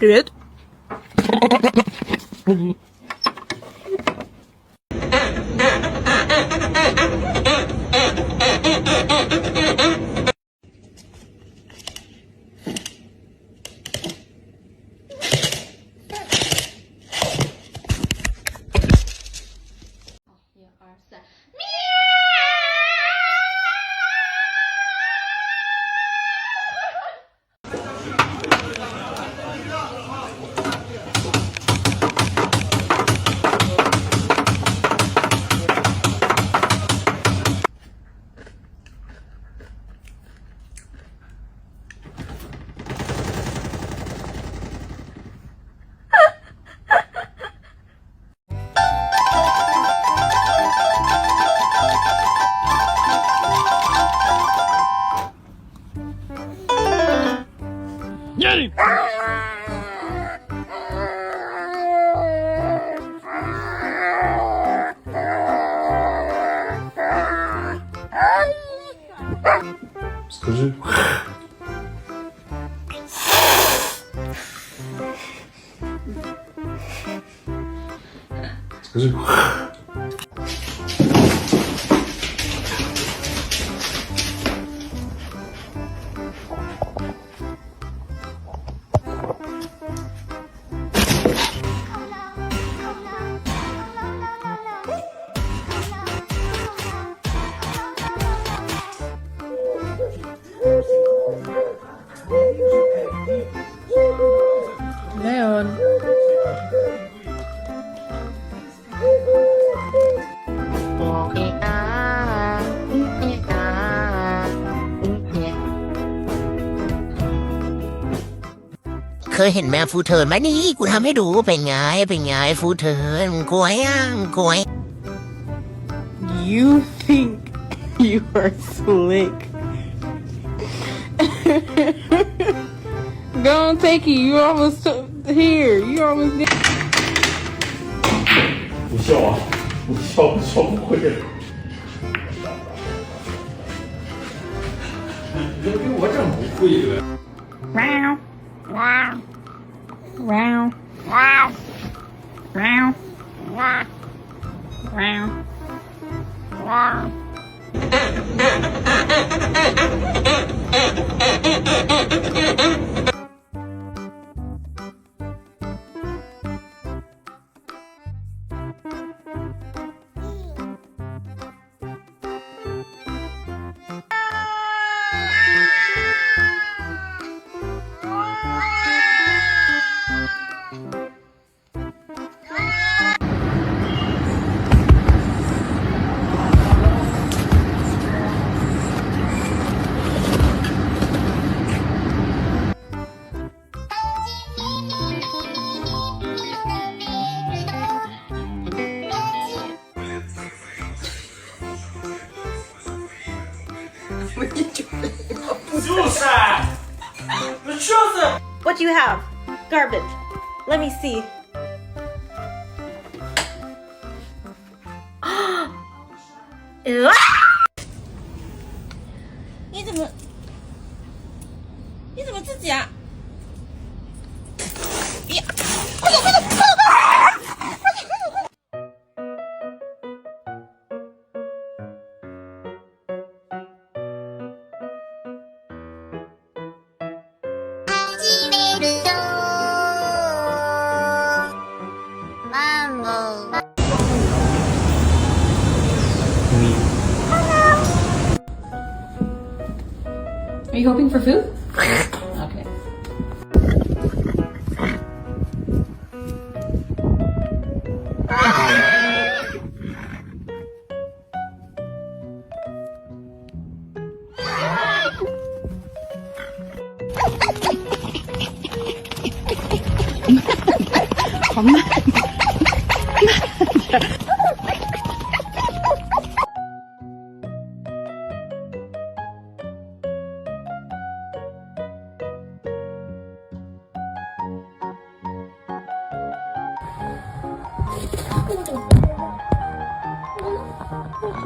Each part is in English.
Привет. Скажи. Скажи. Leon.เคยเห็นแมวฟูเทิร์นไหมนี่กูทำให้ดูเป็นไงฟูเทิร์นกวยอ่ะกวย You think you are slick. Go on, take it. You almost here. You almost there. 不笑啊！笑不会。你比我真不会了。 Wow. Wow. Wow. Wow. Wow. Wow. Wow. What do you have? Garbage. Let me see. Ew. 你怎么自己啊？呀！快走！Are you hoping for food? Okay.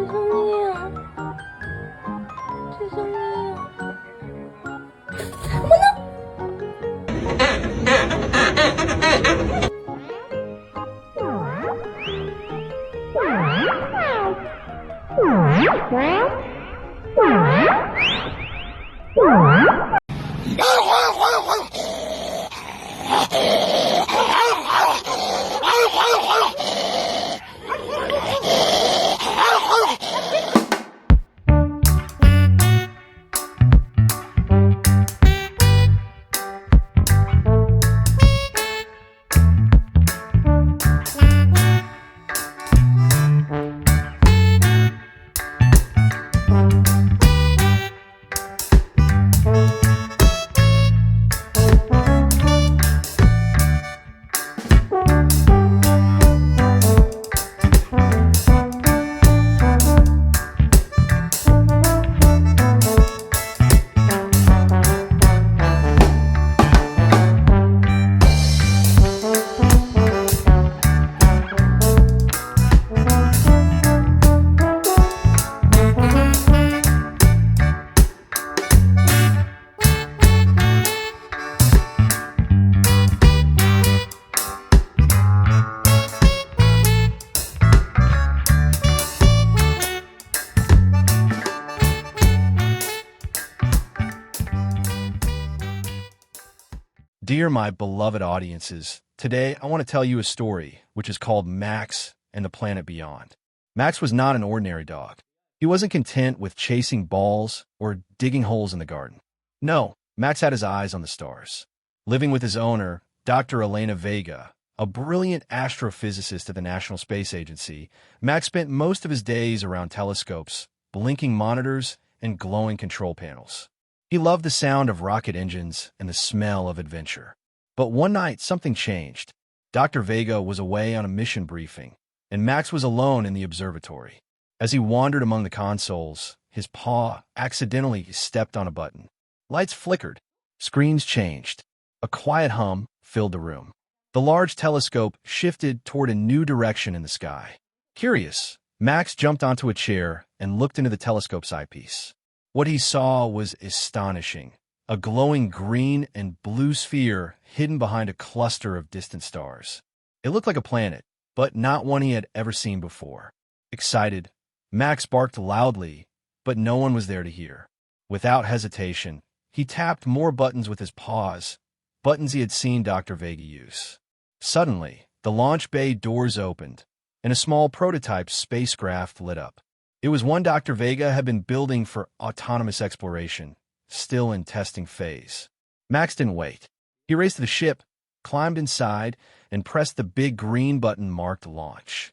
죄송해요. 어머나! Dear my beloved audiences, today I want to tell you a story which is called Max and the Planet Beyond. Max was not an ordinary dog. He wasn't content with chasing balls or digging holes in the garden. No, Max had his eyes on the stars. Living with his owner, Dr. Elena Vega, a brilliant astrophysicist at the National Space Agency, Max spent most of his days around telescopes, blinking monitors, and glowing control panels. He loved the sound of rocket engines and the smell of adventure. But one night, something changed. Dr. Vega was away on a mission briefing, and Max was alone in the observatory. As he wandered among the consoles, his paw accidentally stepped on a button. Lights flickered. Screens changed. A quiet hum filled the room. The large telescope shifted toward a new direction in the sky. Curious, Max jumped onto a chair and looked into the telescope's eyepiece. What he saw was astonishing. A glowing green and blue sphere hidden behind a cluster of distant stars. It looked like a planet, but not one he had ever seen before. Excited, Max barked loudly, but no one was there to hear. Without hesitation, he tapped more buttons with his paws, buttons he had seen Dr. Vega use. Suddenly, the launch bay doors opened, and a small prototype spacecraft lit up. It was one Dr. Vega had been building for autonomous exploration, still in testing phase. Max didn't wait. He raced to the ship, climbed inside, and pressed the big green button marked launch.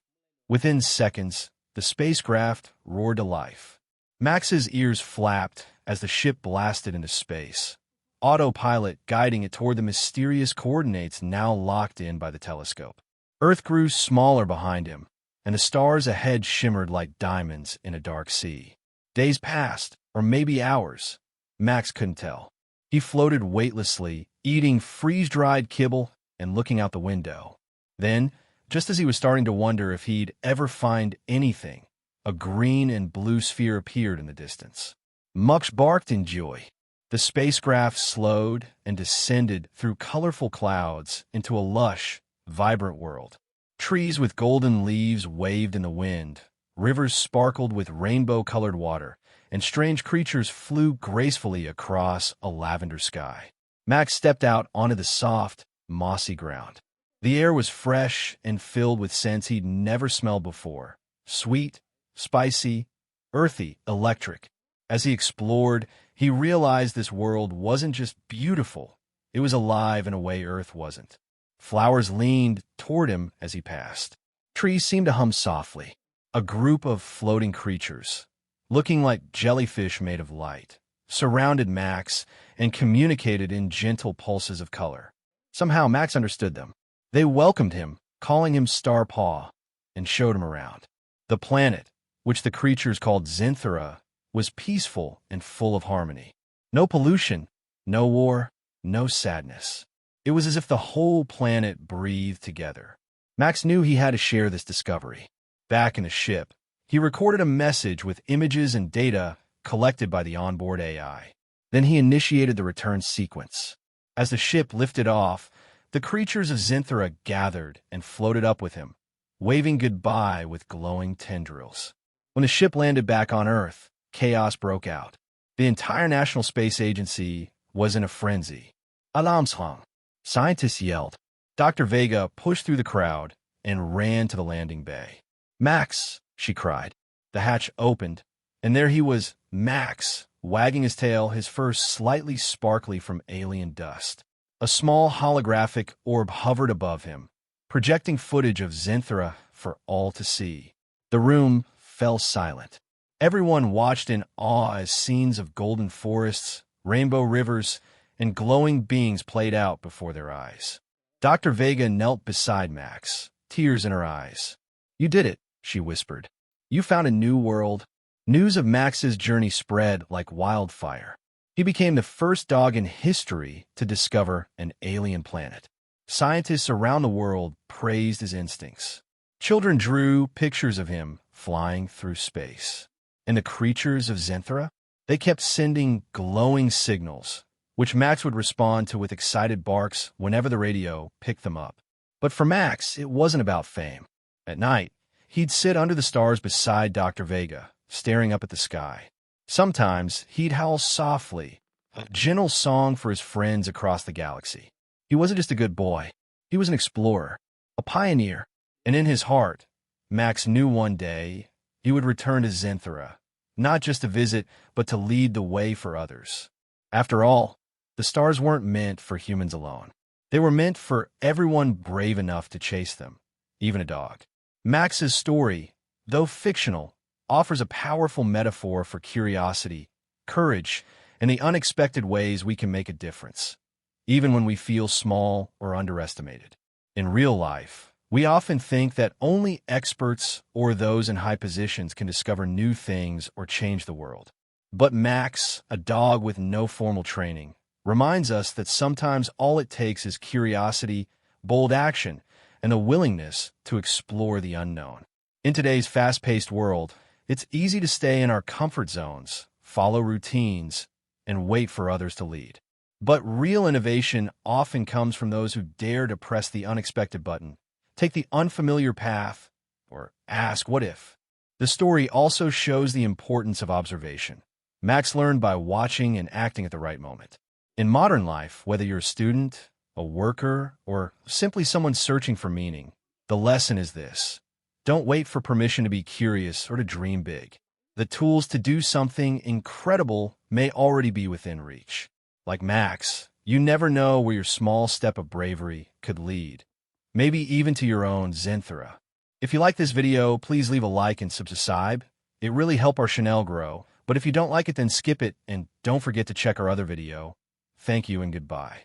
Within seconds, the spacecraft roared to life. Max's ears flapped as the ship blasted into space, autopilot guiding it toward the mysterious coordinates now locked in by the telescope. Earth grew smaller behind him, and the stars ahead shimmered like diamonds in a dark sea. Days passed, or maybe hours. Max couldn't tell. He floated weightlessly, eating freeze-dried kibble and looking out the window. Then, just as he was starting to wonder if he'd ever find anything, a green and blue sphere appeared in the distance. Max barked in joy. The spacecraft slowed and descended through colorful clouds into a lush, vibrant world. Trees with golden leaves waved in the wind, rivers sparkled with rainbow-colored water, and strange creatures flew gracefully across a lavender sky. Max stepped out onto the soft, mossy ground. The air was fresh and filled with scents he'd never smelled before. Sweet, spicy, earthy, electric. As he explored, he realized this world wasn't just beautiful, it was alive in a way Earth wasn't. Flowers leaned toward him as he passed. Trees seemed to hum softly. A group of floating creatures, looking like jellyfish made of light, surrounded Max and communicated in gentle pulses of color. Somehow Max understood them. They welcomed him, calling him Star Paw, and showed him around. The planet, which the creatures called Zinthera, was peaceful and full of harmony. No pollution, no war, no sadness. It was as if the whole planet breathed together. Max knew he had to share this discovery. Back in the ship, he recorded a message with images and data collected by the onboard AI. Then he initiated the return sequence. As the ship lifted off, the creatures of Zinthera gathered and floated up with him, waving goodbye with glowing tendrils. When the ship landed back on Earth, chaos broke out. The entire National Space Agency was in a frenzy. Alarmschlag! Scientists yelled. Dr. Vega pushed through the crowd and ran to the landing bay. "Max!" she cried. The hatch opened, and there he was, Max, wagging his tail, his fur slightly sparkly from alien dust. A small holographic orb hovered above him, projecting footage of Zenthra for all to see. The room fell silent. Everyone watched in awe as scenes of golden forests, rainbow rivers, and glowing beings played out before their eyes. Dr. Vega knelt beside Max, tears in her eyes. "You did it," she whispered. "You found a new world." News of Max's journey spread like wildfire. He became the first dog in history to discover an alien planet. Scientists around the world praised his instincts. Children drew pictures of him flying through space. And the creatures of Zenthra? They kept sending glowing signals, which Max would respond to with excited barks whenever the radio picked them up. But for Max, it wasn't about fame. At night, he'd sit under the stars beside Dr. Vega, staring up at the sky. Sometimes he'd howl softly, a gentle song for his friends across the galaxy. He wasn't just a good boy. He was an explorer, a pioneer. And in his heart, Max knew one day he would return to Zenthra, not just to visit, but to lead the way for others. After all, the stars weren't meant for humans alone. They were meant for everyone brave enough to chase them, even a dog. Max's story, though fictional, offers a powerful metaphor for curiosity, courage, and the unexpected ways we can make a difference, even when we feel small or underestimated. In real life, we often think that only experts or those in high positions can discover new things or change the world. But Max, a dog with no formal training, reminds us that sometimes all it takes is curiosity, bold action, and the willingness to explore the unknown. In today's fast-paced world, it's easy to stay in our comfort zones, follow routines, and wait for others to lead. But real innovation often comes from those who dare to press the unexpected button, take the unfamiliar path, or ask, "What if?" The story also shows the importance of observation. Max learned by watching and acting at the right moment. In modern life, whether you're a student, a worker, or simply someone searching for meaning, the lesson is this: don't wait for permission to be curious or to dream big. The tools to do something incredible may already be within reach. Like Max, you never know where your small step of bravery could lead, maybe even to your own Zenthra. If you like this video, please leave a like and subscribe. It really helps our channel grow. But if you don't like it, then skip it, and don't forget to check our other video. Thank you and goodbye.